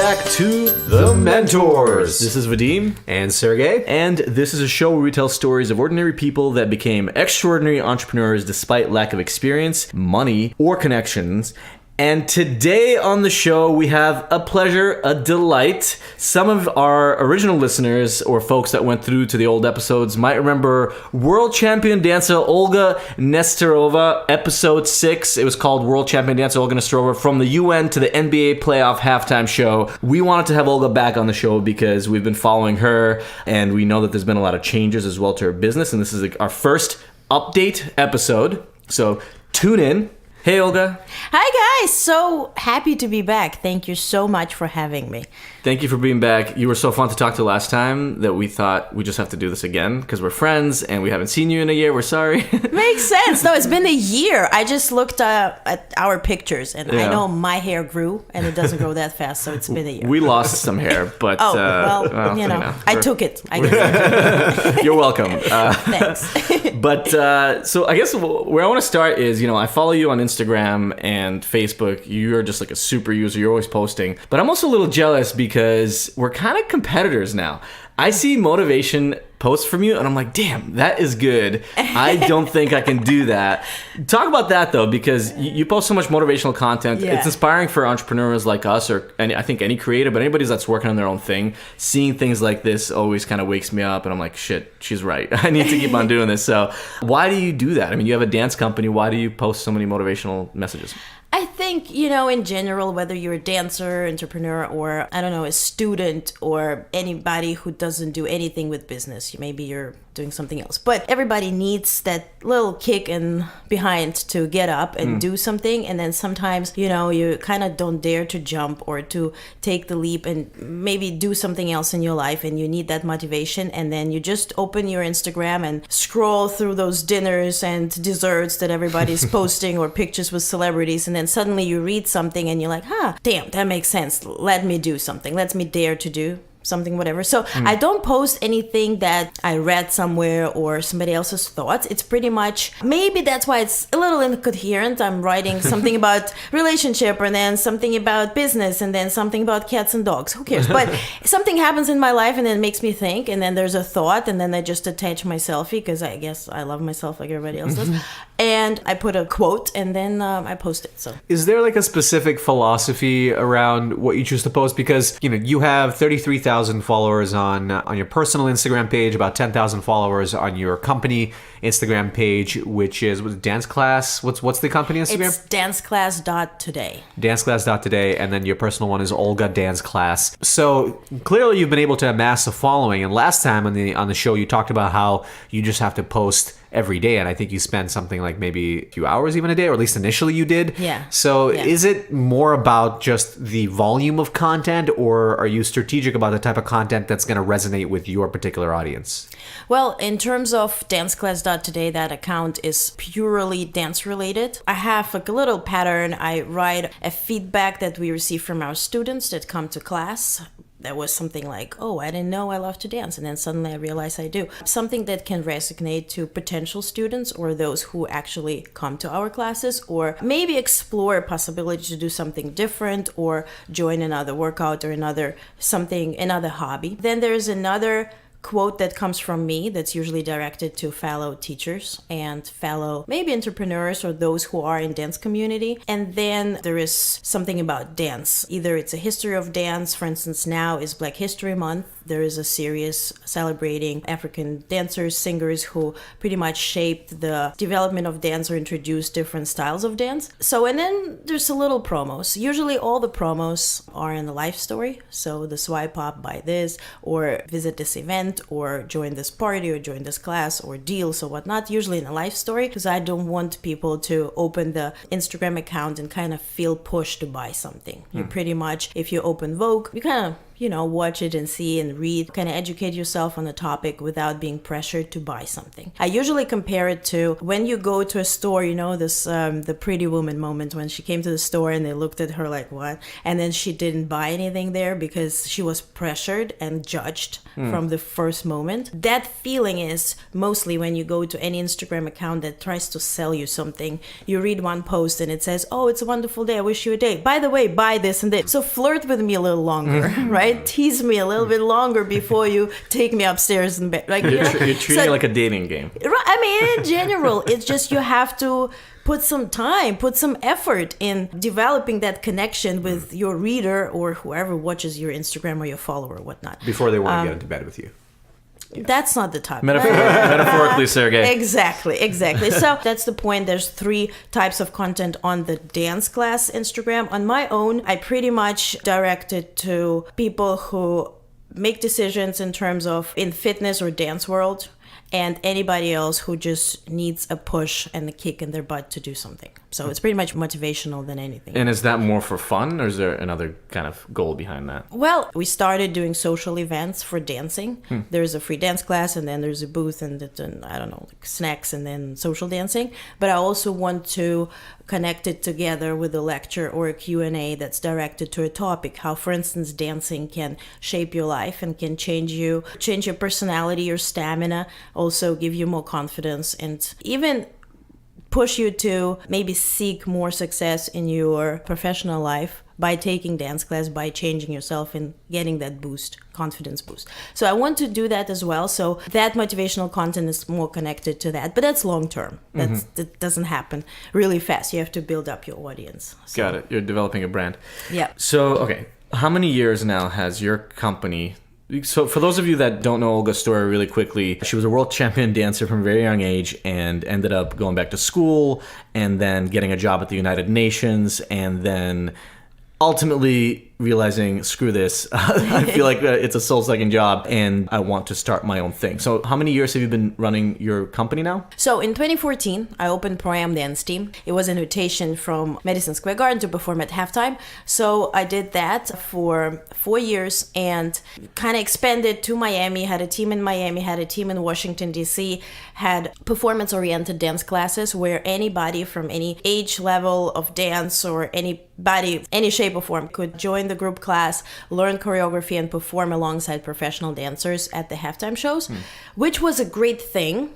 back to The Mentors. This is Vadim. And Sergey. And this is a show where we tell stories of ordinary people that became extraordinary entrepreneurs despite lack of experience, money, or connections. And today on the show, we have a pleasure, a delight. Some of our original listeners or folks that went through to the old episodes might remember world champion dancer Olga Nesterova, episode 6. It was called World Champion Dancer Olga Nesterova, from the UN to the NBA playoff halftime show. We wanted to have Olga back on the show because we've been following her, and we know that there's been a lot of changes as well to her business, and this is our first update episode. So tune in. Hey, Olga. Hi, guys. So happy to be back. Thank you so much for having me. Thank you for being back. You were so fun to talk to last time that we thought we just have to do this again because we're friends and we haven't seen you in a year. We're sorry. Makes sense. No, it's been a year. I just looked at our pictures and I know my hair grew and it doesn't grow that fast, so it's been a year. We lost some hair, but... I took it. I guess. You're welcome. Thanks. But so I guess where I want to start is, I follow you on Instagram and Facebook. You're just like a super user. You're always posting. But I'm also a little jealous because we're kind of competitors now. I see motivation posts from you and I'm like, damn, that is good. I don't think I can do that. Talk about that though, because you post so much motivational content. Yeah. It's inspiring for entrepreneurs like us, or I think any creator, but anybody that's working on their own thing. Seeing things like this always kind of wakes me up and I'm like, shit, she's right. I need to keep on doing this. So why do you do that? I mean, you have a dance company. Why do you post so many motivational messages? I think, in general, whether you're a dancer, entrepreneur, or, a student, or anybody who doesn't do anything with business, maybe you're doing something else. But everybody needs that little kick in behind to get up and do something. And then sometimes, you kind of don't dare to jump or to take the leap and maybe do something else in your life, and you need that motivation. And then you just open your Instagram and scroll through those dinners and desserts that everybody's posting, or pictures with celebrities. And then suddenly you read something and you're like, damn, that makes sense. Let me do something. Let me dare to do something, whatever. So I don't post anything that I read somewhere or somebody else's thoughts. It's pretty much, maybe that's why it's a little incoherent. I'm writing something about relationship, and then something about business, and then something about cats and dogs. Who cares? But something happens in my life and then it makes me think, and then there's a thought, and then I just attach my selfie because I guess I love myself like everybody else does. And I put a quote and then I post it. So is there like a specific philosophy around what you choose to post? Because, you have 33,000 followers on your personal Instagram page, about 10,000 followers on your company Instagram page, which is Dance Class. What's the company Instagram? It's danceclass.today. Danceclass.today, and then your personal one is Olga Dance Class. So clearly you've been able to amass a following. And last time on the show, you talked about how you just have to post every day, and I think you spend something like maybe a few hours even a day, or at least initially you did. Yeah. So is it more about just the volume of content, or are you strategic about the type of content that's going to resonate with your particular audience? Well, in terms of danceclass.today, that account is purely dance related. I have a little pattern. I write a feedback that we receive from our students that come to class. There was something like, oh, I didn't know I love to dance. And then suddenly I realized I do. Something that can resonate to potential students or those who actually come to our classes, or maybe explore a possibility to do something different or join another workout or another hobby. Then there's another quote that comes from me that's usually directed to fellow teachers and fellow maybe entrepreneurs or those who are in dance community. And then there is something about dance. Either it's a history of dance. For instance, now is Black History Month. There is a series celebrating African dancers, singers who pretty much shaped the development of dance or introduced different styles of dance. So, and then there's a little promos. Usually all the promos are in the life story. So the swipe up, buy this, or visit this event, or join this party, or join this class, or deals or whatnot, usually in a life story, because I don't want people to open the Instagram account and kind of feel pushed to buy something. You pretty much, if you open Vogue, you kind of watch it and see and read, kind of educate yourself on the topic without being pressured to buy something. I usually compare it to when you go to a store, this the Pretty Woman moment when she came to the store and they looked at her like, what? And then she didn't buy anything there because she was pressured and judged from the first moment. That feeling is mostly when you go to any Instagram account that tries to sell you something. You read one post and it says, oh, it's a wonderful day, I wish you a day. By the way, buy this and that. So flirt with me a little longer, right? Tease me a little bit longer before you take me upstairs in bed. Like, You're treating it like a dating game. Right, I mean, in general, it's just you have to put some time, put some effort in developing that connection with your reader or whoever watches your Instagram or your follower or whatnot. Before they want to get into bed with you. That's not the topic. Metaphorically, Sergey. Exactly. So that's the point. There's 3 types of content on the dance class Instagram. On my own, I pretty much direct it to people who make decisions in terms of in fitness or dance world, and anybody else who just needs a push and a kick in their butt to do something. So it's pretty much motivational than anything. And is that more for fun, or is there another kind of goal behind that? Well, we started doing social events for dancing. There's a free dance class, and then there's a booth, and I don't know, like snacks, and then social dancing. But I also want to connect it together with a lecture or a Q&A that's directed to a topic. How, for instance, dancing can shape your life and can change your personality, your stamina, also give you more confidence, and even push you to maybe seek more success in your professional life by taking dance class, by changing yourself and getting that confidence boost. So I want to do that as well. So that motivational content is more connected to that, but that's long term. That doesn't happen really fast. You have to build up your audience. So. Got it. You're developing a brand. Yeah. So, okay, how many years now has your company... So for those of you that don't know Olga's story really quickly, she was a world champion dancer from a very young age and ended up going back to school and then getting a job at the United Nations and then ultimately realizing, screw this, I feel like it's a soul-sucking job and I want to start my own thing. So how many years have you been running your company now? So in 2014, I opened Pro-Am Dance Team. It was an invitation from Madison Square Garden to perform at halftime. So I did that for 4 years and kind of expanded to Miami, had a team in Miami, had a team in Washington, D.C., had performance-oriented dance classes where anybody from any age level of dance or anybody, any shape or form could join the group class, learn choreography, and perform alongside professional dancers at the halftime shows, which was a great thing.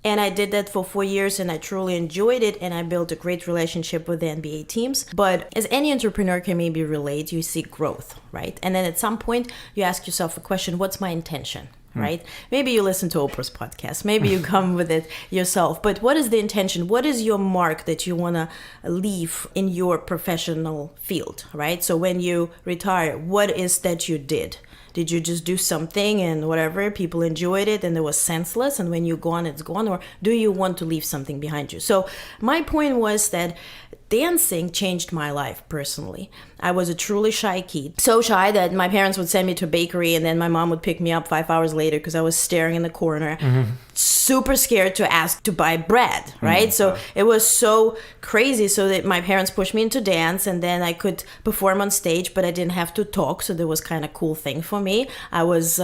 And I did that for 4 years and I truly enjoyed it and I built a great relationship with the NBA teams. But as any entrepreneur can maybe relate, you seek growth, right? And then at some point you ask yourself a question, what's my intention? Right? Maybe you listen to Oprah's podcast. Maybe you come with it yourself. But what is the intention? What is your mark that you want to leave in your professional field, right? So when you retire, what is that you did? Did you just do something and whatever, people enjoyed it and it was senseless and when you're gone, it's gone? Or do you want to leave something behind you? So my point was that dancing changed my life personally. I was a truly shy kid. So shy that my parents would send me to a bakery and then my mom would pick me up 5 hours later because I was staring in the corner. Super scared to ask to buy bread, right? So it was so crazy so that my parents pushed me into dance and then I could perform on stage, but I didn't have to talk. So that was kind of cool thing for me. I was,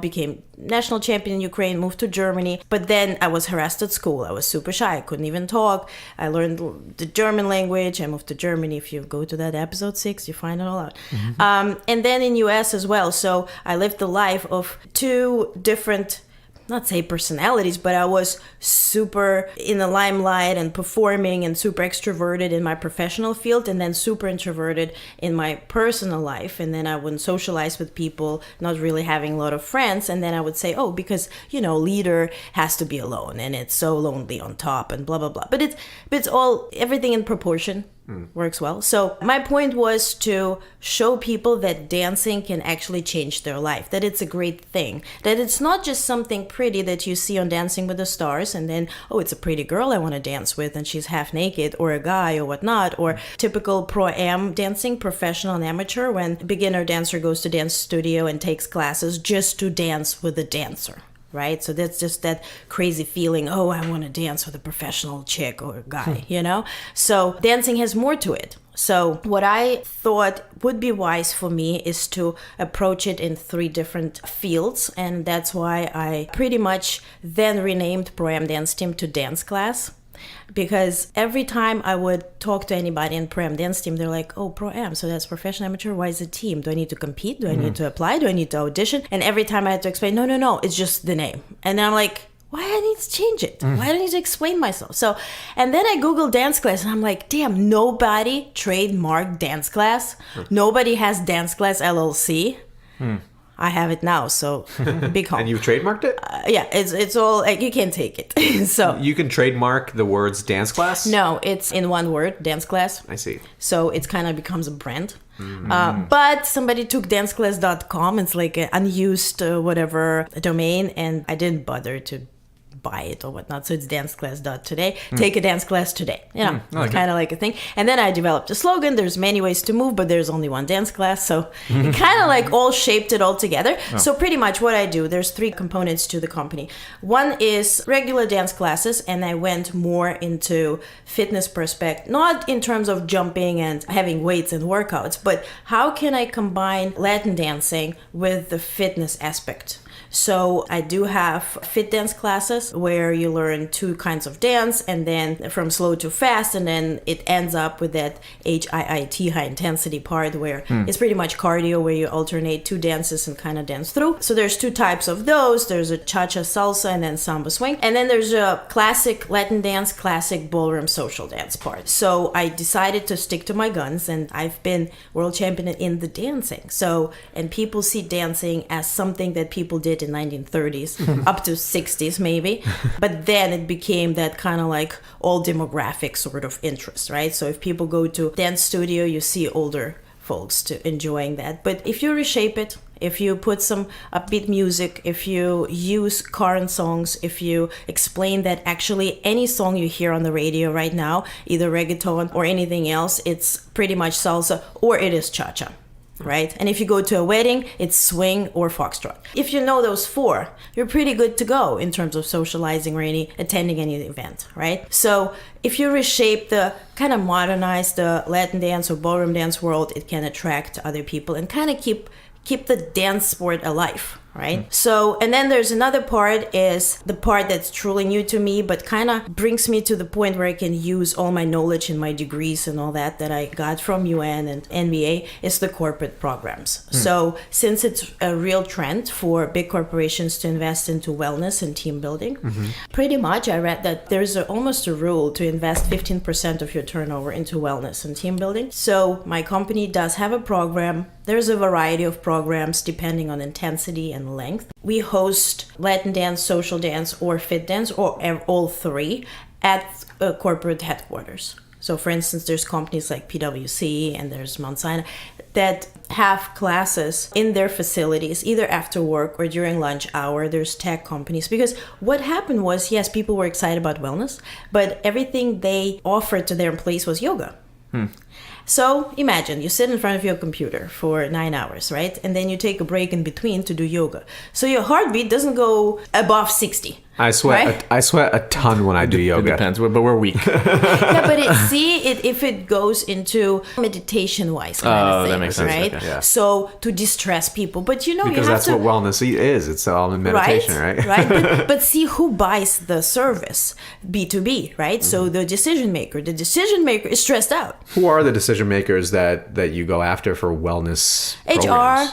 became national champion in Ukraine, moved to Germany, but then I was harassed at school. I was super shy. I couldn't even talk. I learned the German language. I moved to Germany. If you go to that episode 6, you find it all out. And then in US as well. So I lived the life of 2 different, not say personalities, but I was super in the limelight and performing and super extroverted in my professional field and then super introverted in my personal life. And then I wouldn't socialize with people, not really having a lot of friends. And then I would say, oh, because, leader has to be alone and it's so lonely on top and blah, blah, blah. But it's all, everything in proportion. Works well. So my point was to show people that dancing can actually change their life, that it's a great thing, that it's not just something pretty that you see on Dancing with the Stars and then, oh, it's a pretty girl I want to dance with and she's half naked, or a guy or whatnot, or typical pro-am dancing, professional and amateur, when a beginner dancer goes to dance studio and takes classes just to dance with a dancer. right? So that's just that crazy feeling, oh, I want to dance with a professional chick or guy, you know? So dancing has more to it. So what I thought would be wise for me is to approach it in 3 different fields. And that's why I pretty much then renamed Pro-Am Dance Team to Dance Class. Because every time I would talk to anybody in Pro-Am Dance Team, they're like, oh, Pro-Am, so that's professional amateur, why is it team? Do I need to compete? Do I need to apply? Do I need to audition? And every time I had to explain, no, it's just the name. And then I'm like, why do I need to change it? Why do I need to explain myself? So, and then I Googled Dance Class and I'm like, damn, nobody trademarked Dance Class. Nobody has Dance Class LLC. I have it now, so big home. And you've trademarked it? Yeah, it's all, like, you can't take it. So You can trademark the words dance class? no, it's in one word, Dance Class. I see. So it kind of becomes a brand. But somebody took danceclass.com. It's like an unused whatever domain, and I didn't bother to buy it or whatnot. So it's danceclass.today. Take a dance class today. You know, kind of like a thing. And then I developed a slogan. There's many ways to move, but there's only one dance class. So it kind of like all shaped it all together. So pretty much what I do, there's 3 components to the company. One is regular dance classes, and I went more into fitness perspective, not in terms of jumping and having weights and workouts, but how can I combine Latin dancing with the fitness aspect? So I do have fit dance classes where you learn 2 kinds of dance, and then from slow to fast, and then it ends up with that HIIT, high intensity part, where it's pretty much cardio, where you alternate 2 dances and kind of dance through. So there's 2 types of those. There's a cha-cha salsa and then samba swing. And then there's a classic Latin dance, classic ballroom social dance part. So I decided to stick to my guns, and I've been world champion in the dancing. So, and people see dancing as something that people did in 1930s up to 60s maybe, but then it became that kind of like all demographic sort of interest, right? So if people go to dance studio, you see older folks enjoying that. But if you reshape it, if you put some upbeat music, if you use current songs, if you explain that actually any song you hear on the radio right now, either reggaeton or anything else, it's pretty much salsa or it is cha-cha. Right? And if you go to a wedding, it's swing or foxtrot. If you know those 4, you're pretty good to go in terms of socializing or attending any event, right? So if you reshape kind of modernize the Latin dance or ballroom dance world, it can attract other people and kind of keep the dance sport alive, right? So, and then there's another part, is the part that's truly new to me, but kind of brings me to the point where I can use all my knowledge and my degrees and all that I got from UN and NBA, is the corporate programs. So since it's a real trend for big corporations to invest into wellness and team building, pretty much I read that there's almost a rule to invest 15% of your turnover into wellness and team building. So my company does have a program. There's a variety of programs depending on intensity and length. We host Latin dance, social dance, or fit dance, or all 3 at corporate headquarters. So for instance, there's companies like PwC and there's Mount Sinai that have classes in their facilities, either after work or during lunch hour. There's tech companies. Because what happened was, yes, people were excited about wellness, but everything they offered to their employees was yoga. So imagine you sit in front of your computer for 9 hours, right? And then you take a break in between to do yoga. So your heartbeat doesn't go above 60. I sweat. Right? I sweat a ton when I do yoga. It depends, but we're weak. Yeah, but if it goes into meditation-wise kind of thing, that makes sense. right? Okay. Yeah. So to distress people, but you Because have that's to, what wellness is. It's all in meditation, right? Right. But see who buys the service, B2B, right? So the decision maker is stressed out. Who are the decision makers that you go after for wellness programs?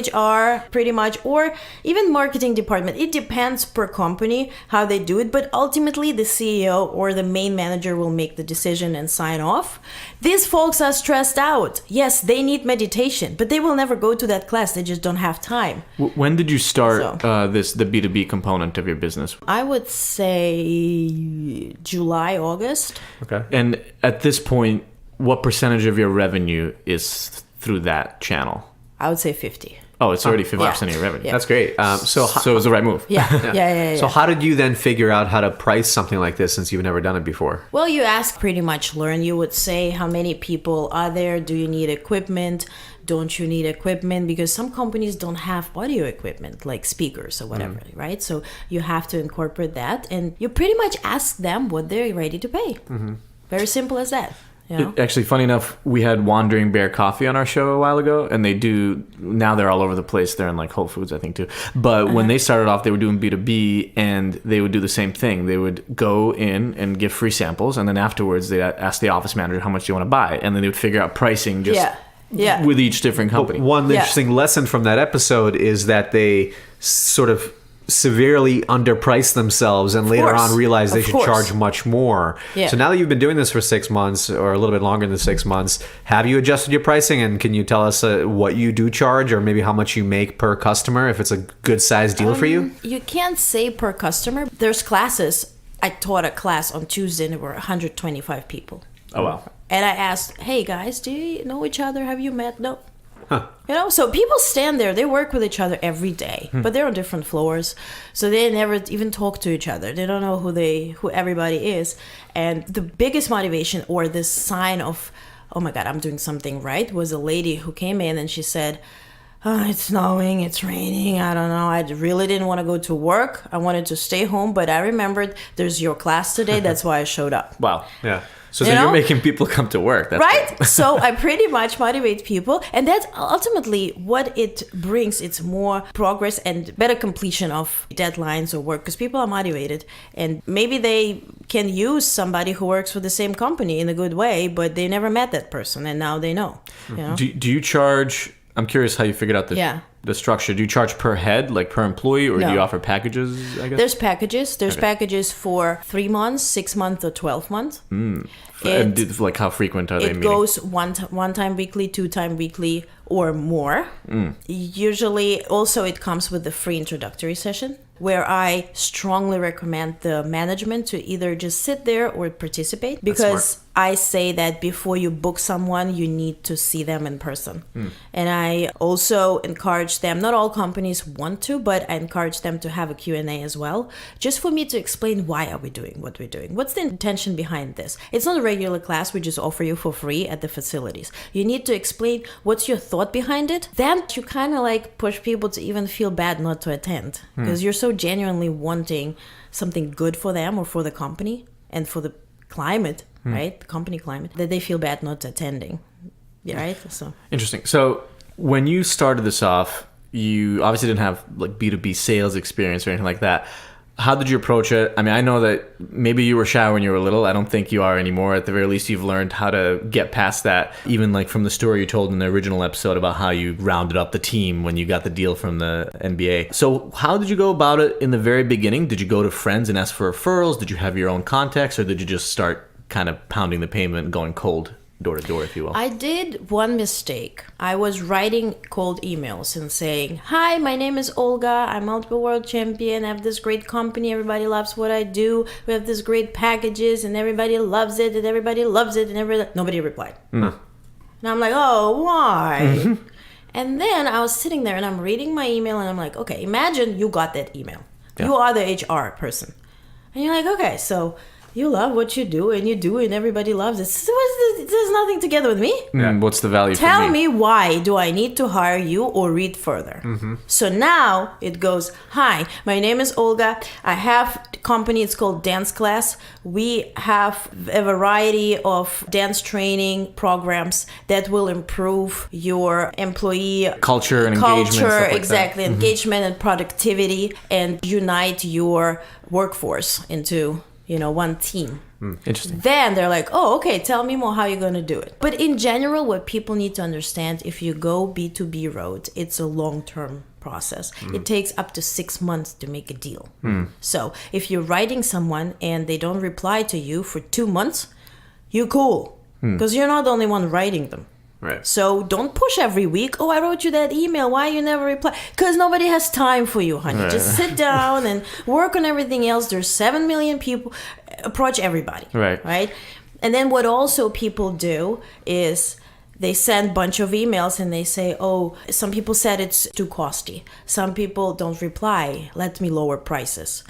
HR, pretty much, or even marketing department. It depends per company how they do it, but ultimately the CEO or the main manager will make the decision and sign off. These folks are stressed out. Yes, they need meditation, but they will never go to that class. They just don't have time. When did you start the B2B component of your business? I would say July, August. Okay. And at this point, what percentage of your revenue is through that channel? I would say 50. Oh, it's already 50% Yeah. of your revenue. Yeah. That's great. So it was the right move. Yeah. So how did you then figure out how to price something like this since you've never done it before? Well, you ask pretty much learn. You would say how many people are there? Do you need equipment? Don't you need equipment? Because some companies don't have audio equipment like speakers or whatever, right? So you have to incorporate that, and you pretty much ask them what they're ready to pay. Very simple as that. You know? Actually, funny enough, we had Wandering Bear Coffee on our show a while ago, and now they're all over the place. They're in like Whole Foods, I think, too. But when they started off, they were doing B2B, and they would do the same thing. They would go in and give free samples, and then afterwards, they'd ask the office manager how much do you want to buy, and then they would figure out pricing just with each different company. One interesting lesson from that episode is that they sort of severely underprice themselves and later course. on realize they Of should course. charge much more. Yeah. So now that you've been doing this for 6 months or a little bit longer than 6 months, have you adjusted your pricing, and can you tell us what you do charge or maybe how much you make per customer if it's a good size deal for you? You can't say per customer. There's classes. I taught a class on Tuesday and there were 125 people. Oh, wow. And I asked, hey guys, do you know each other? Have you met? No. You know, so people stand there, they work with each other every day, but they're on different floors. So they never even talk to each other. They don't know who everybody is. And the biggest motivation or the sign of, oh my God, I'm doing something right, was a lady who came in and she said, oh, it's snowing, it's raining, I don't know. I really didn't want to go to work. I wanted to stay home, but I remembered there's your class today. That's why I showed up. Wow. Yeah. So You you're know? making people come to work. That's Right? So I pretty much motivate people. And that's ultimately what it brings. It's more progress and better completion of deadlines or work because people are motivated. And maybe they can use somebody who works for the same company in a good way, but they never met that person and now they know. You know? Do you charge... I'm curious how you figured out the structure. Do you charge per head, like per employee, or do No. you offer packages, I guess? There's packages. There's packages for 3 months, 6 months, or 12 months. And like how frequent are they It meeting? goes one time weekly, 2 time weekly, or more. Usually, also it comes with the free introductory session where I strongly recommend the management to either just sit there or participate because I say that before you book someone, you need to see them in person. And I also encourage them, not all companies want to, but I encourage them to have a Q&A as well, just for me to explain why are we doing what we're doing. What's the intention behind this? It's not a regular class we just offer you for free at the facilities. You need to explain what's your thought behind it. Then you kind of like push people to even feel bad not to attend because you're so genuinely wanting something good for them or for the company and for the climate, right? The company climate, that they feel bad not attending. Yeah, right? So Interesting. So when you started this off, you obviously didn't have like B2B sales experience or anything like that. How did you approach it? I mean, I know that maybe you were shy when you were little. I don't think you are anymore. At the very least, you've learned how to get past that. Even like from the story you told in the original episode about how you rounded up the team when you got the deal from the NBA. So how did you go about it in the very beginning? Did you go to friends and ask for referrals? Did you have your own contacts, or did you just start kind of pounding the pavement and going cold door to door, if you will? I did one mistake. I was writing cold emails and saying, hi, my name is Olga. I'm multiple world champion. I have this great company. Everybody loves what I do. We have this great packages and everybody loves it and everybody loves it and nobody replied. And I'm like, oh, why? And then I was sitting there and I'm reading my email and I'm like, okay, imagine you got that email. You are the HR person. And you're like, okay, so you love what you do and everybody loves it. So there's nothing together with me. What's the value Tell for me? me why do I need to hire you or read further? So now it goes, hi, my name is Olga. I have a company, it's called Dance Class. We have a variety of dance training programs that will improve your employee Culture and engagement. Stuff like exactly, engagement and productivity, and unite your workforce into one team. Interesting. Then they're like, oh, okay, tell me more how you're going to do it. But in general, what people need to understand, if you go B2B road, it's a long-term process. It takes up to 6 months to make a deal. So if you're writing someone and they don't reply to you for 2 months, you're cool. Because you're not the only one writing them. Right. So don't push every week. Oh, I wrote you that email. Why you never reply? Because nobody has time for you, honey. Just sit down and work on everything else. There's 7 million people. Approach everybody. Right. Right. And then what also people do is they send a bunch of emails and they say, oh, some people said it's too costly. Some people don't reply. Let me lower prices.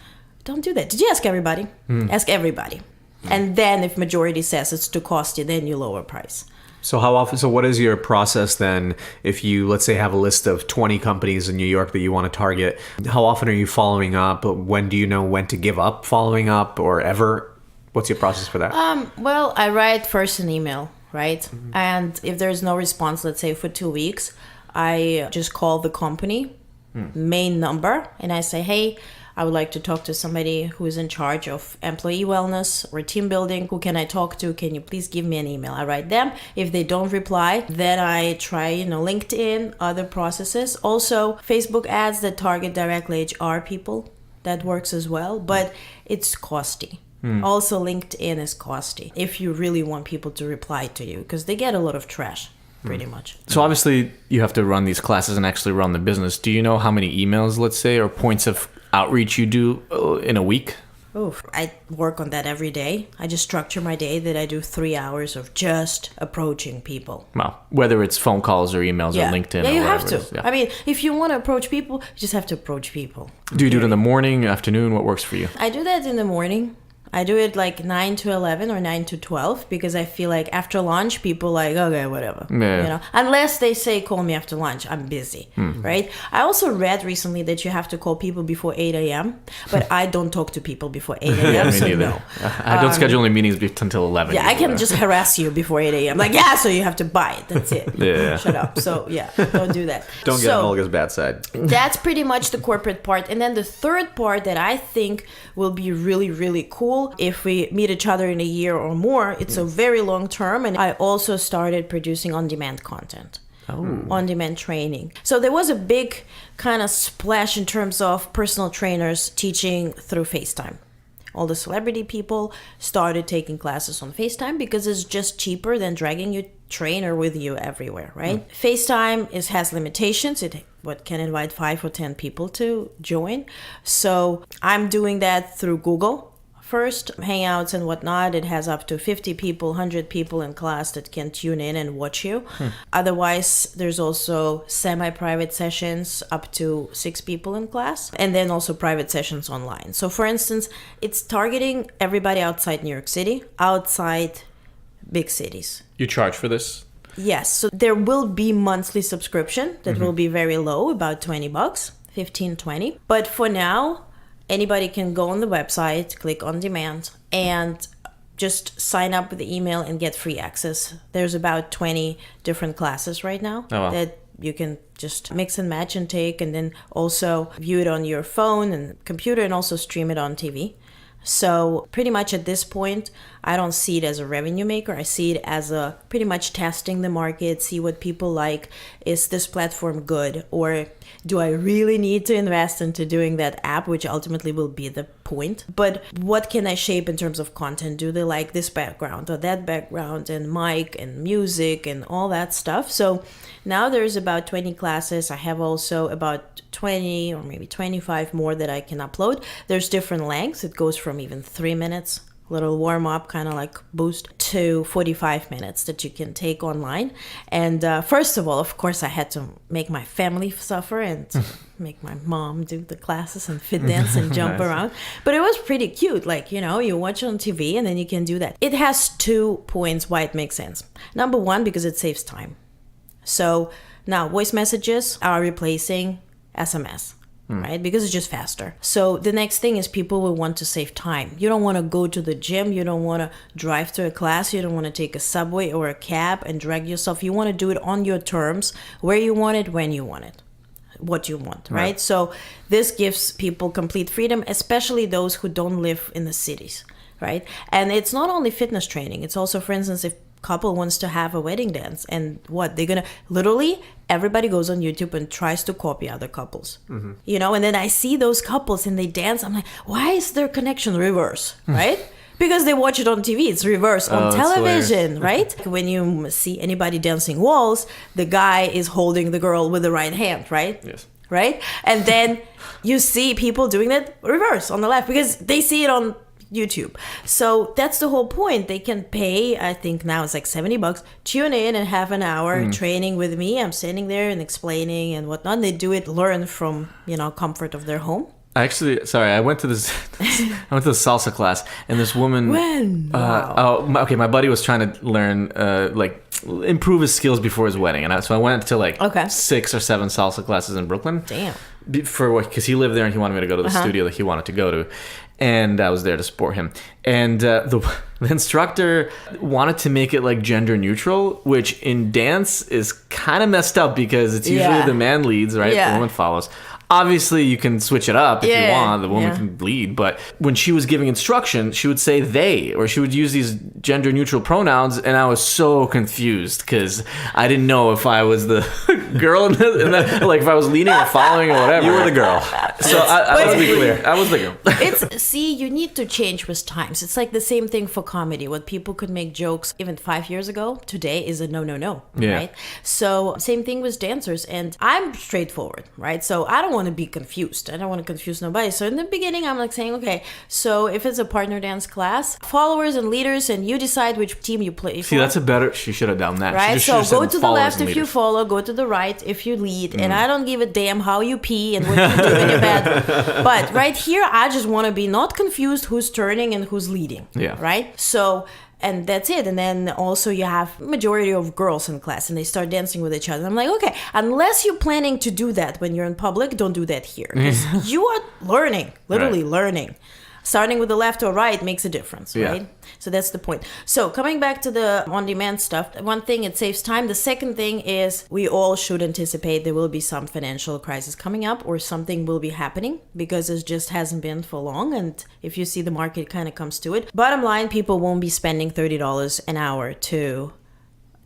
Don't do that. Did you ask everybody? Ask everybody. And then if majority says it's too costly, then you lower price. So how often? So what is your process then? If you, let's say, have a list of 20 companies in New York that you want to target, how often are you following up? When do you know when to give up following up, or ever? What's your process for that? Well, I write first an email, right? And if there's no response, let's say for 2 weeks, I just call the company main number and I say, hey, I would like to talk to somebody who is in charge of employee wellness or team building. Who can I talk to? Can you please give me an email? I write them. If they don't reply, then I try, LinkedIn, other processes. Also, Facebook ads that target directly HR people. That works as well, but it's costly. Also, LinkedIn is costly if you really want people to reply to you, because they get a lot of trash. Pretty much. So obviously you have to run these classes and actually run the business. Do you know how many emails, let's say, or points of outreach you do in a week? Oof, I work on that every day. I just structure my day that I do 3 hours of just approaching people. Well, whether it's phone calls or emails or LinkedIn. Yeah, or you have whatever to. it is, yeah. I mean, if you want to approach people, you just have to approach people. Do you do it in the morning, afternoon? What works for you? I do that in the morning. I do it like 9 to 11 or 9 to 12 because I feel like after lunch, people like, okay, whatever. Yeah. Unless they say, call me after lunch, I'm busy, right? I also read recently that you have to call people before 8 a.m., but I don't talk to people before 8 a.m., Me so neither. no. I don't schedule any meetings until 11. Yeah, I usually. can just harass you before 8 a.m. Like, yeah, so you have to buy it. That's it. Yeah. Shut up. So, yeah, don't do that. Don't get So, on Olga's bad side. that's pretty much the corporate part. And then the third part that I think will be really, really cool if we meet each other in a year or more, it's a very long term. And I also started producing on-demand content. On-demand training. So there was a big kind of splash in terms of personal trainers teaching through FaceTime. All the celebrity people started taking classes on FaceTime because it's just cheaper than dragging your trainer with you everywhere, right? FaceTime has limitations. It can invite 5 or 10 people to join. So I'm doing that through Google. First, Hangouts and whatnot, it has up to 50 people, 100 people in class that can tune in and watch you. Otherwise, there's also semi-private sessions up to 6 people in class, and then also private sessions online. So for instance, it's targeting everybody outside New York City, outside big cities. You charge for this? Yes, so there will be monthly subscription that will be very low, about $20, 15, 20. But for now, anybody can go on the website, click on demand, and just sign up with the email and get free access. There's about 20 different classes right now that you can just mix and match and take, and then also view it on your phone and computer and also stream it on TV. So pretty much at this point, I don't see it as a revenue maker. I see it as a pretty much testing the market, see what people like. Is this platform good? Or do I really need to invest into doing that app, which ultimately will be the point? But what can I shape in terms of content? Do they like this background or that background and mic and music and all that stuff? So now there's about 20 classes. I have also about 20 or maybe 25 more that I can upload. There's different lengths. It goes from even 3 minutes, little warm up, kind of like boost, to 45 minutes that you can take online. And first of all, of course, I had to make my family suffer and make my mom do the classes and fit dance and jump around. But it was pretty cute. Like, you watch it on TV and then you can do that. It has 2 points why it makes sense. Number one, because it saves time. So now voice messages are replacing SMS. Right? Because it's just faster. So the next thing is people will want to save time. You don't want to go to the gym. You don't want to drive to a class. You don't want to take a subway or a cab and drag yourself. You want to do it on your terms, where you want it, when you want it, what you want, right? So this gives people complete freedom, especially those who don't live in the cities, right? And it's not only fitness training. It's also, for instance, if couple wants to have a wedding dance, and they're gonna literally everybody goes on YouTube and tries to copy other couples, and then I see those couples and they dance. I'm like, why is their connection reverse, right? Because they watch it on TV. It's reverse on television, right? When you see anybody dancing waltz, the guy is holding the girl with the right hand, right? Yes. Right? And then you see people doing that reverse on the left because they see it on YouTube. So that's the whole point. They can pay, I think now it's like $70, tune in and have an hour training with me. I'm sitting there and explaining and whatnot. And they do it, learn from, comfort of their home. Actually, sorry, I went to this salsa class, and this woman. When? Okay, my buddy was trying to learn, improve his skills before his wedding, and so I went to 6 or 7 salsa classes in Brooklyn. Damn. Because he lived there and he wanted me to go to the studio that he wanted to go to, and I was there to support him. And the instructor wanted to make it like gender neutral, which in dance is kind of messed up because it's usually the man leads, right? Yeah. The woman follows. Obviously, you can switch it up if you want. The woman can lead. But when she was giving instruction, she would say they, or she would use these gender-neutral pronouns, and I was so confused because I didn't know if I was the girl, like if I was leading or following or whatever. You were the girl. So let's be clear. I was the girl. See, you need to change with times. It's like the same thing for comedy. What people could make jokes even 5 years ago, today is a no, right? So same thing with dancers. And I'm straightforward, right? So I don't want to be confused. I don't want to confuse nobody. So in the beginning, I'm like saying, okay, so if it's a partner dance class, followers and leaders, and you decide which team you play for. See, that's she should have done that. Right? So go to the left if you follow, go to the right if you lead. And I don't give a damn how you pee and what you do in your bed. But right here, I just want to be not confused who's turning and who's leading. Yeah. Right? So, and that's it. And then also you have majority of girls in class and they start dancing with each other. And I'm like, okay, unless you're planning to do that when you're in public, don't do that here. 'Cause you are learning, literally learning. Starting with the left or right makes a difference, right? Yeah. So that's the point. So coming back to the on-demand stuff, one thing, it saves time. The second thing is we all should anticipate there will be some financial crisis coming up or something will be happening because it just hasn't been for long. And if you see the market kind of comes to it. Bottom line, people won't be spending $30 an hour to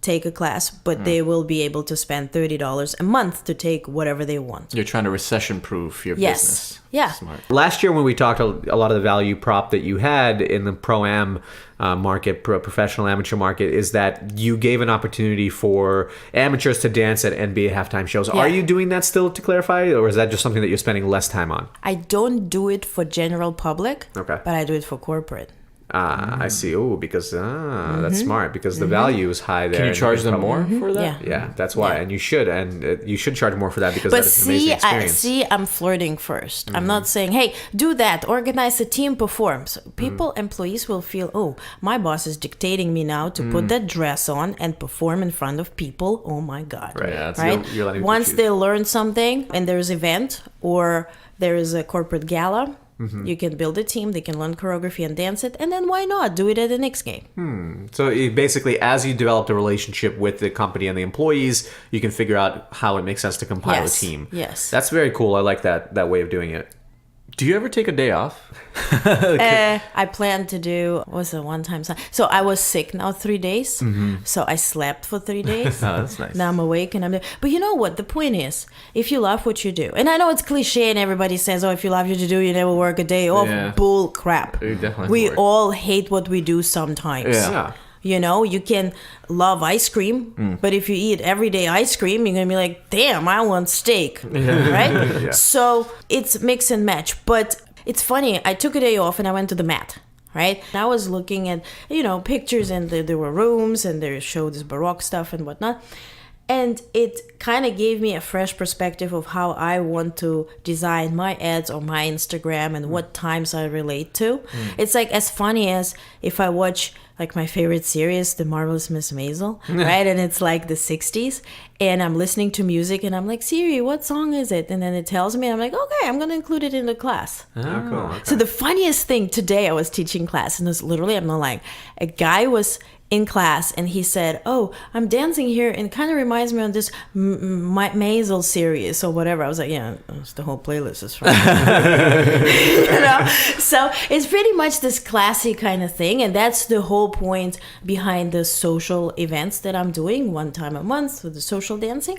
take a class, but they will be able to spend $30 a month to take whatever they want. You're trying to recession-proof your business. Yeah. Smart. Last year when we talked, a lot of the value prop that you had in the pro-am market, professional amateur market, is that you gave an opportunity for amateurs to dance at NBA halftime shows. Yeah. Are you doing that still, to clarify, or is that just something that you're spending less time on? I don't do it for general public, Okay. but I do it for corporate. I see. Oh, because that's smart, because the value is high there. Can you charge them more for that? Yeah. Yeah, that's why. Yeah. And you should charge more for that because But that's an amazing experience. I'm flirting first. I'm not saying, hey, do that, organize a team, perform. So employees will feel, oh, my boss is dictating me now to put that dress on and perform in front of people. Oh my God. Right. Yeah, right? You're letting Once people choose. they learn something and there's an event or there is a corporate gala, you can build a team, they can learn choreography and dance it, and then why not do it at the next game? So basically, as you developed a relationship with the company and the employees, you can figure out how it makes sense to compile a team. Yes. That's very cool. I like that way of doing it. Do you ever take a day off? I plan to do, what was it, one time? So I was sick now 3 days. So I slept for 3 days. Oh, that's nice. Now I'm awake and I'm there. But you know what? The point is, if you love what you do, and I know it's cliche and everybody says, oh, if you love what you do, you never work a day off. Yeah. Bull crap. You definitely We work. all hate what we do sometimes. Yeah. You know, you can love ice cream, but if you eat everyday ice cream, you're going to be like, damn, I want steak, right? Yeah. So it's mix and match. But it's funny, I took a day off and I went to the Met, right? I was looking at, pictures and there were rooms and they showed this Baroque stuff and whatnot. And it kind of gave me a fresh perspective of how I want to design my ads on my Instagram and what times I relate to. It's like as funny as if I watch like my favorite series, The Marvelous Miss Maisel, right? And it's like the 60s. And I'm listening to music and I'm like, Siri, what song is it? And then it tells me, I'm like, okay, I'm going to include it in the class. Oh, cool. Okay. So the funniest thing today, I was teaching class and it was literally, I'm not lying, a guy was in class and he said, oh, I'm dancing here and it kind of reminds me of this Maisel series or whatever. I was like, yeah, it's the whole playlist is from So it's pretty much this classy kind of thing, and that's the whole point behind the social events that I'm doing one time a month with the social dancing.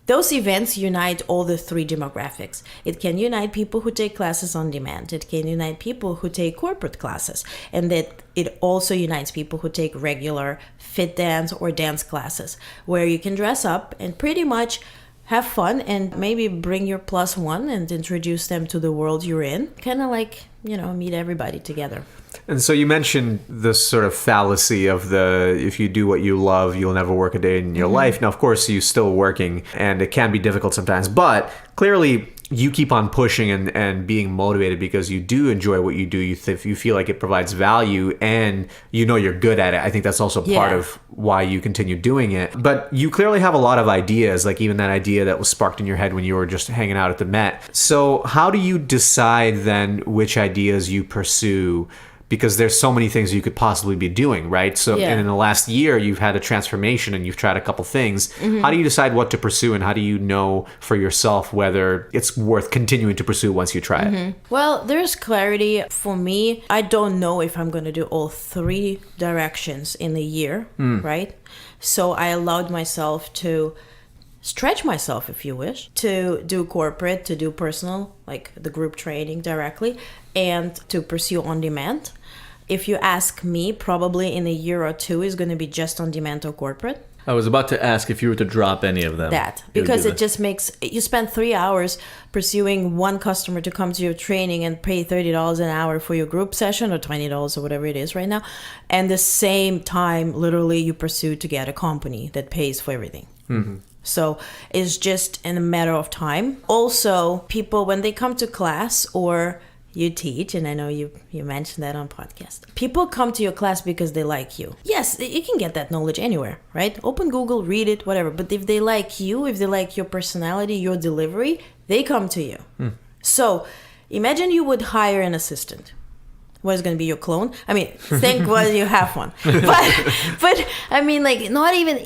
Those events unite all the 3 demographics. It can unite people who take classes on demand. It can unite people who take corporate classes, and that it also unites people who take regular fit dance or dance classes where you can dress up and pretty much have fun and maybe bring your plus one and introduce them to the world you're in. Kind of like, meet everybody together. And so you mentioned the sort of fallacy of if you do what you love, you'll never work a day in your life. Now, of course, you're still working and it can be difficult sometimes, but clearly you keep on pushing and being motivated because you do enjoy what you do. You feel like it provides value and you're good at it. I think that's also part of why you continue doing it. But you clearly have a lot of ideas, like even that idea that was sparked in your head when you were just hanging out at the Met. So how do you decide then which ideas you pursue? Because there's so many things you could possibly be doing, right? So and in the last year, you've had a transformation and you've tried a couple things. How do you decide what to pursue and how do you know for yourself whether it's worth continuing to pursue once you try it? Well, there's clarity for me. I don't know if I'm going to do all 3 directions in a year, right? So I allowed myself to stretch myself, if you wish, to do corporate, to do personal, like the group training directly, and to pursue on-demand. If you ask me, probably in a year or 2 is going to be just on-demand or corporate. I was about to ask if you were to drop any of them. Because it just makes, you spend 3 hours pursuing one customer to come to your training and pay $30 an hour for your group session or $20 or whatever it is right now. And the same time, literally, you pursue to get a company that pays for everything. So it's just in a matter of time. Also, people, when they come to class or you teach, and I know you mentioned that on podcast, people come to your class because they like you. Yes, you can get that knowledge anywhere, right? Open Google, read it, whatever. But if they like you, if they like your personality, your delivery, they come to you. So imagine you would hire an assistant. What is going to be your clone? I mean, thank God you have one. But I mean, like, not even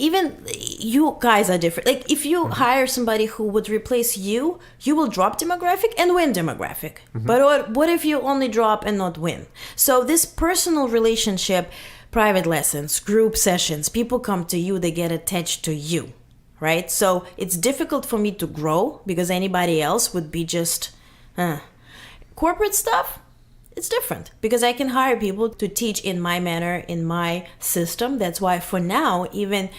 you guys are different. Like, if you hire somebody who would replace you, you will drop demographic and win demographic. But what if you only drop and not win? So this personal relationship, private lessons, group sessions, people come to you, they get attached to you, right? So it's difficult for me to grow because anybody else would be just corporate stuff. It's different because I can hire people to teach in my manner, in my system. That's why for now, even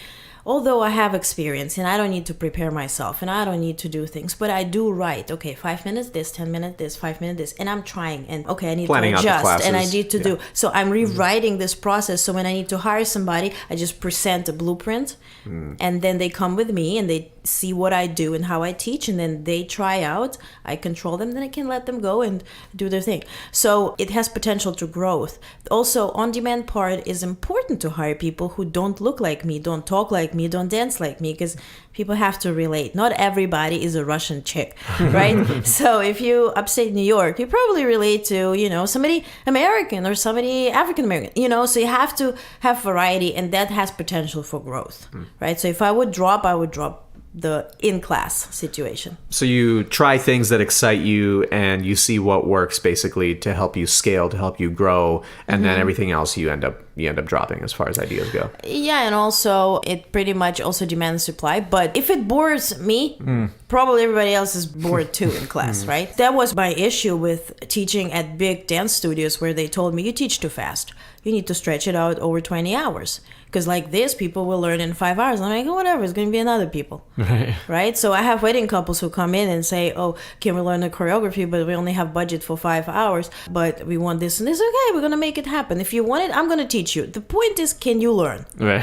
although I have experience and I don't need to prepare myself and I don't need to do things, but I do write, okay, 5 minutes, this, 10 minutes, this, 5 minutes, this, and I'm trying. And okay, I need Planning to adjust and I need to do. So I'm rewriting this process. So when I need to hire somebody, I just present a blueprint and then they come with me and they see what I do and how I teach, and then they try out, I control them, then I can let them go and do their thing. So it has potential to growth. Also, on-demand part is important to hire people who don't look like me, don't talk like me, don't dance like me, because people have to relate. Not everybody is a Russian chick, right? So if you upstate New York, you probably relate to, somebody American or somebody African American, so you have to have variety, and that has potential for growth, right? So if I would drop the in-class situation. So you try things that excite you and you see what works basically to help you scale, to help you grow, and then everything else you end up dropping as far as ideas go. Yeah, and also it pretty much also demands supply. But if it bores me, probably everybody else is bored too in class, right? That was my issue with teaching at big dance studios where they told me, you teach too fast. You need to stretch it out over 20 hours. Because like this, people will learn in 5 hours. I'm like, oh, whatever, it's going to be another people. Right? So I have wedding couples who come in and say, oh, can we learn the choreography, but we only have budget for 5 hours, but we want this and this. Okay, we're going to make it happen. If you want it, I'm going to teach you. The point is, can you learn? Right.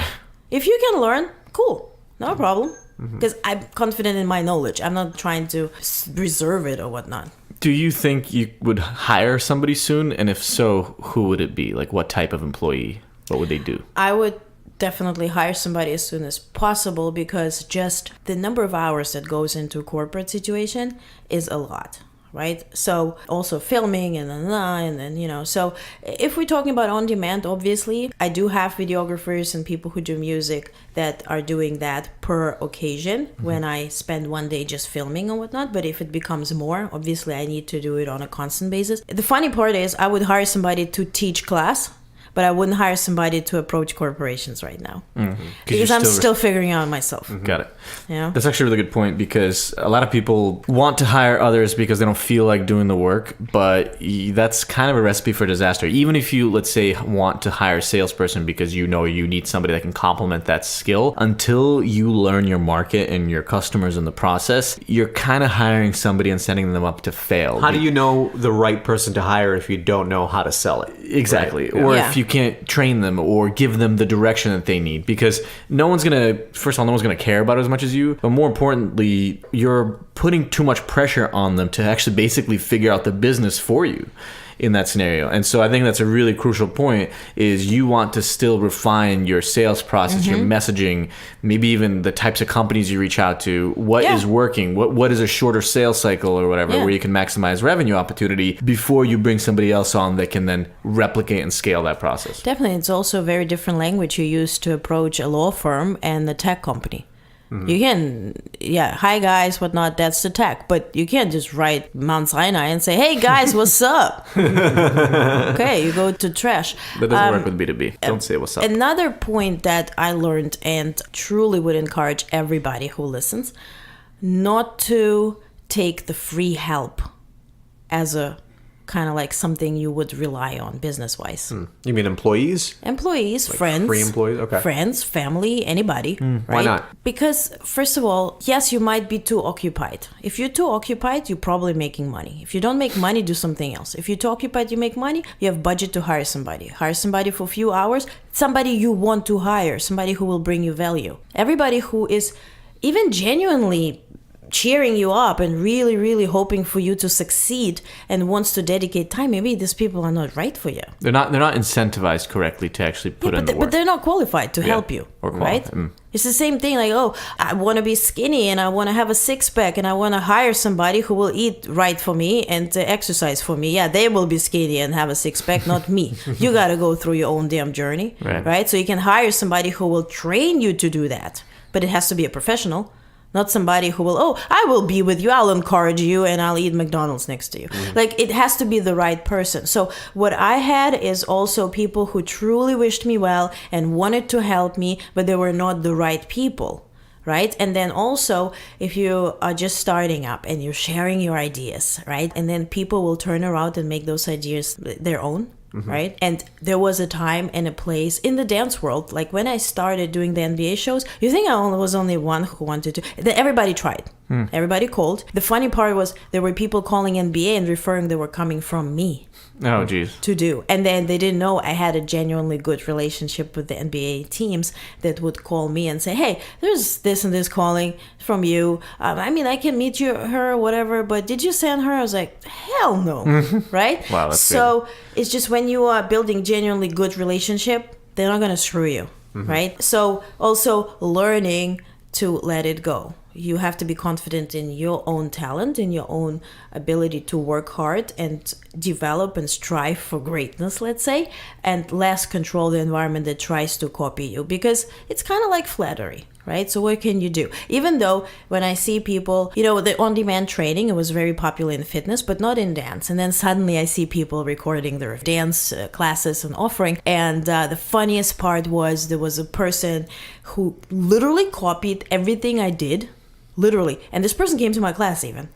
If you can learn, cool. No problem. Because I'm confident in my knowledge. I'm not trying to reserve it or whatnot. Do you think you would hire somebody soon? And if so, who would it be? Like, what type of employee? What would they do? I would definitely hire somebody as soon as possible, because just the number of hours that goes into a corporate situation is a lot, right? So also filming and then, so if we're talking about on demand, obviously I do have videographers and people who do music that are doing that per occasion when I spend one day just filming and whatnot. But if it becomes more, obviously I need to do it on a constant basis. The funny part is I would hire somebody to teach class, But I wouldn't hire somebody to approach corporations right now. you're Because I'm still figuring out myself. Got it. Yeah. That's actually a really good point, because a lot of people want to hire others because they don't feel like doing the work, but that's kind of a recipe for disaster. Even if you, let's say, want to hire a salesperson because you know you need somebody that can complement that skill, until you learn your market and your customers in the process, you're kind of hiring somebody and setting them up to fail. How do you know the right person to hire if you don't know how to sell it? Exactly. Right? Or Yeah. if you can't train them or give them the direction that they need, because no one's going to care about it as much as you, but more importantly, you're putting too much pressure on them to actually basically figure out the business for you in that scenario. And so I think that's a really crucial point, is you want to still refine your sales process, your messaging, maybe even the types of companies you reach out to, what is working, what is a shorter sales cycle or whatever, where you can maximize revenue opportunity before you bring somebody else on that can then replicate and scale that process. Definitely. It's also a very different language you use to approach a law firm and a tech company. You can, hi guys, whatnot, that's the tech. But you can't just write Mount Sinai and say, hey guys, what's up? Okay, you go to trash. That doesn't work with B2B. Don't say what's up. Another point that I learned and truly would encourage everybody who listens, not to take the free help as a kind of like something you would rely on business-wise. You mean employees? Employees, friends. free employees? Okay. Friends, family, anybody. Right? Why not? Because, first of all, yes, you might be too occupied. If you're too occupied, you're probably making money. If you don't make money, do something else. If you're too occupied, you make money, you have budget to hire somebody. Hire somebody for a few hours, somebody you want to hire, somebody who will bring you value. Everybody who is even genuinely cheering you up and really, really hoping for you to succeed and wants to dedicate time, maybe these people are not right for you. They're not incentivized correctly to actually put in the work. But they're not qualified to help you, Or right? qualified. It's the same thing like, oh, I want to be skinny and I want to have a six-pack and I want to hire somebody who will eat right for me and exercise for me. Yeah, they will be skinny and have a six-pack, not me. You got to go through your own damn journey, right? So you can hire somebody who will train you to do that, but it has to be a professional. Not somebody who will, I will be with you, I'll encourage you, and I'll eat McDonald's next to you. Like, it has to be the right person. So what I had is also people who truly wished me well and wanted to help me, but they were not the right people, right? And then also, if you are just starting up and you're sharing your ideas, right? And then people will turn around and make those ideas their own. Right? And there was a time and a place in the dance world, like when I started doing the NBA shows, you think I was only one who wanted to, everybody tried. Everybody called. The funny part was there were people calling NBA and referring they were coming from me. Oh, geez. To do. And then they didn't know I had a genuinely good relationship with the NBA teams that would call me and say, hey, there's this and this calling from you. I mean, I can meet her or whatever, but did you send her? I was like, hell no. Right? Wow, that's so it's just when you are building genuinely good relationship, they're not going to screw you. Right? So also learning to let it go. You have to be confident in your own talent, in your own ability to work hard and develop and strive for greatness, let's say, and less control the environment that tries to copy you, because it's kind of like flattery, right? So what can you do? Even though when I see people, the on-demand training, it was very popular in fitness, but not in dance. And then suddenly I see people recording their dance classes and offering. And the funniest part was there was a person who literally copied everything I did. Literally. And this person came to my class even.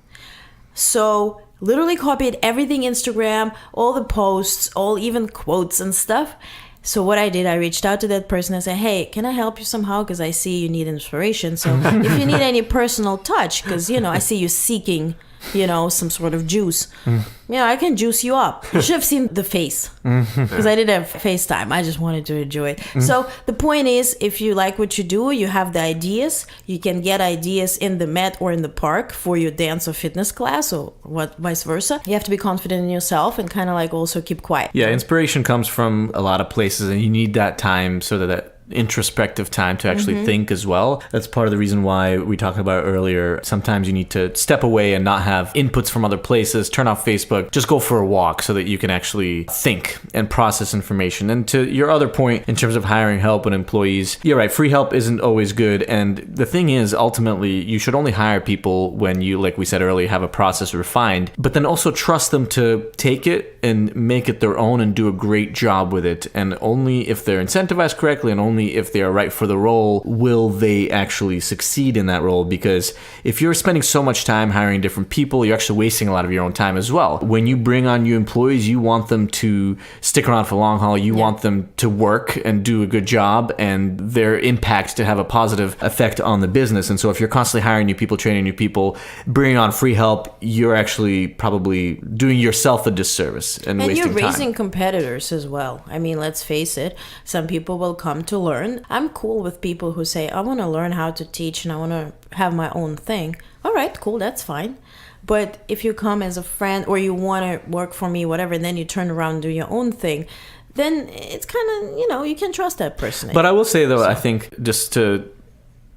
So literally copied everything Instagram, all the posts, all even quotes and stuff. So what I did, I reached out to that person and said, hey, can I help you somehow? Because I see you need inspiration. So if you need any personal touch, because, I see you seeking, some sort of juice. I can juice you up. You should have seen the face. Because I did have FaceTime. I just wanted to enjoy it. So the point is, if you like what you do, you have the ideas, you can get ideas in the Met or in the park for your dance or fitness class or vice versa. You have to be confident in yourself and kind of like also keep quiet. Yeah, inspiration comes from a lot of places, and you need that time so that introspective time to actually think as well. That's part of the reason why we talked about earlier. Sometimes you need to step away and not have inputs from other places, turn off Facebook, just go for a walk so that you can actually think and process information. And to your other point, in terms of hiring help and employees, you're right, free help isn't always good. And the thing is, ultimately, you should only hire people when you, like we said earlier, have a process refined, but then also trust them to take it and make it their own and do a great job with it. And only if they're incentivized correctly and only if they are right for the role will they actually succeed in that role. Because if you're spending so much time hiring different people, you're actually wasting a lot of your own time as well. When you bring on new employees, you want them to stick around for the long haul. You want them to work and do a good job and their impact to have a positive effect on the business. And so if you're constantly hiring new people, training new people, bringing on free help, you're actually probably doing yourself a disservice and wasting you're time. raising competitors as well. I mean, let's face it, some people will come to learn. I'm cool with people who say, I want to learn how to teach and I want to have my own thing. All right, cool, that's fine. But if you come as a friend or you want to work for me, whatever, and then you turn around and do your own thing, then it's kind of, you can trust that person. But I will say, though, I think just to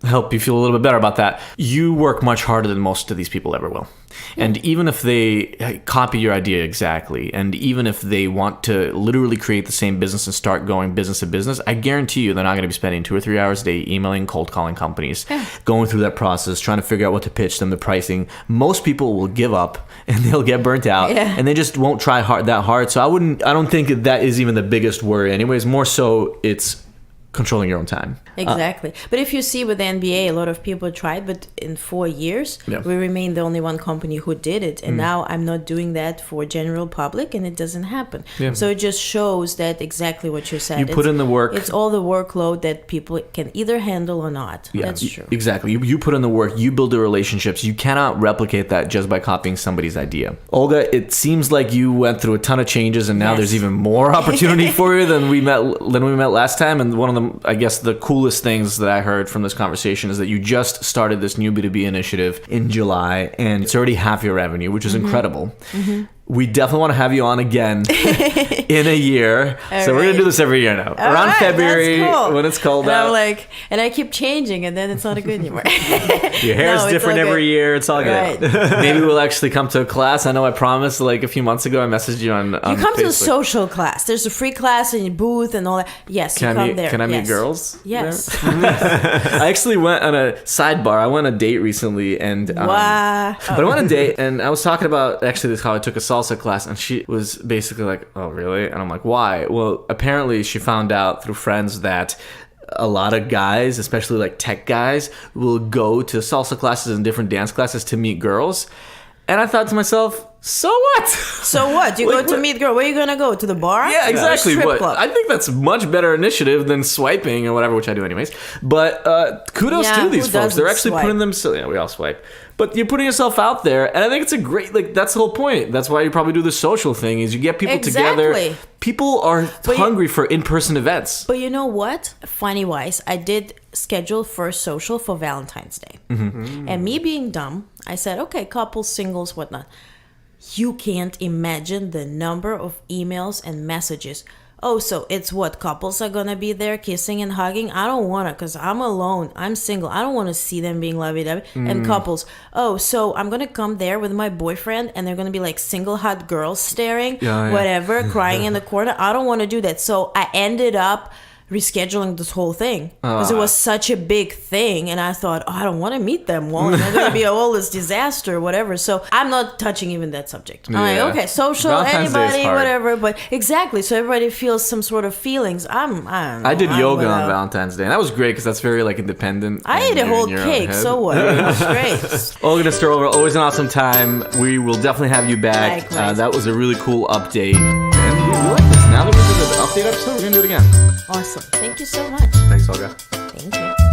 help you feel a little bit better about that, you work much harder than most of these people ever will. And even if they copy your idea exactly, and even if they want to literally create the same business and start going business to business, I guarantee you they're not going to be spending 2 or 3 hours a day emailing, cold calling companies, going through that process, trying to figure out what to pitch them, the pricing. Most people will give up and they'll get burnt out and they just won't try that hard. So I don't think that is even the biggest worry anyways. More so it's controlling your own time. Exactly. But if you see with the NBA, a lot of people tried, but in 4 years, we remain the only one company who did it. And now I'm not doing that for general public and it doesn't happen. So it just shows that exactly what you said. You put in the work. It's all the workload that people can either handle or not. That's true. Exactly. You put in the work, you build the relationships. You cannot replicate that just by copying somebody's idea. Olga, it seems like you went through a ton of changes and now there's even more opportunity for you than we met last time. And one of them, I guess the coolest things that I heard from this conversation is that you just started this new B2B initiative in July and it's already half your revenue, which is incredible. We definitely want to have you on again in a year. So we're going to do this every year now. Around February, cool. when it's cold out. I'm like, and I keep changing and then it's not good anymore. Your hair's different every year. It's all good. Maybe we'll actually come to a class. I know I promised like a few months ago, I messaged you on You come Facebook. to the social class. There's a free class in your booth and all that. Yes, you come there. Can I meet girls? Yes. I actually went on a sidebar. I went on a date recently and Wow. but I went on a date and I was talking about actually this how I took a salsa class and she was basically like, oh really? And I'm like, why? Well, apparently she found out through friends that a lot of guys, especially like tech guys, will go to salsa classes and different dance classes to meet girls. And I thought to myself, so what? So what? You go to meet girl. Where are you going to go? To the bar? Yeah, exactly. Strip But club? I think that's a much better initiative than swiping or whatever, which I do anyways. But kudos to these folks. They're actually putting themselves... Yeah, we all swipe. But you're putting yourself out there, and I think it's a great... Like, that's the whole point. That's why you probably do the social thing, is you get people together. People are hungry for in-person events. But you know what? Funny-wise, I did schedule first social for Valentine's Day. And me being dumb, I said, okay, couples, singles, whatnot. You can't imagine the number of emails and messages. Oh, so it's what? Couples are going to be there kissing and hugging? I don't want to because I'm alone. I'm single. I don't want to see them being lovey-dovey. And couples, oh, so I'm going to come there with my boyfriend and they're going to be like single hot girls staring, whatever, crying in the corner. I don't want to do that. So I ended up rescheduling this whole thing because it was such a big thing and I thought, oh, I don't want to meet them. Well, there's going to be all this disaster, whatever. So I'm not touching even that subject. I'm like, okay, social, Valentine's anybody, whatever. But exactly, so everybody feels some sort of feelings. I did yoga on Valentine's Day and that was great because that's very like independent. I ate a whole cake, so what? It was great. Olga Nesterova, always an awesome time. We will definitely have you back. That was a really cool update. And we like this. Now that we did the update episode, we're going to do it again. Awesome. Thank you so much. Thanks, Olga. Thank you.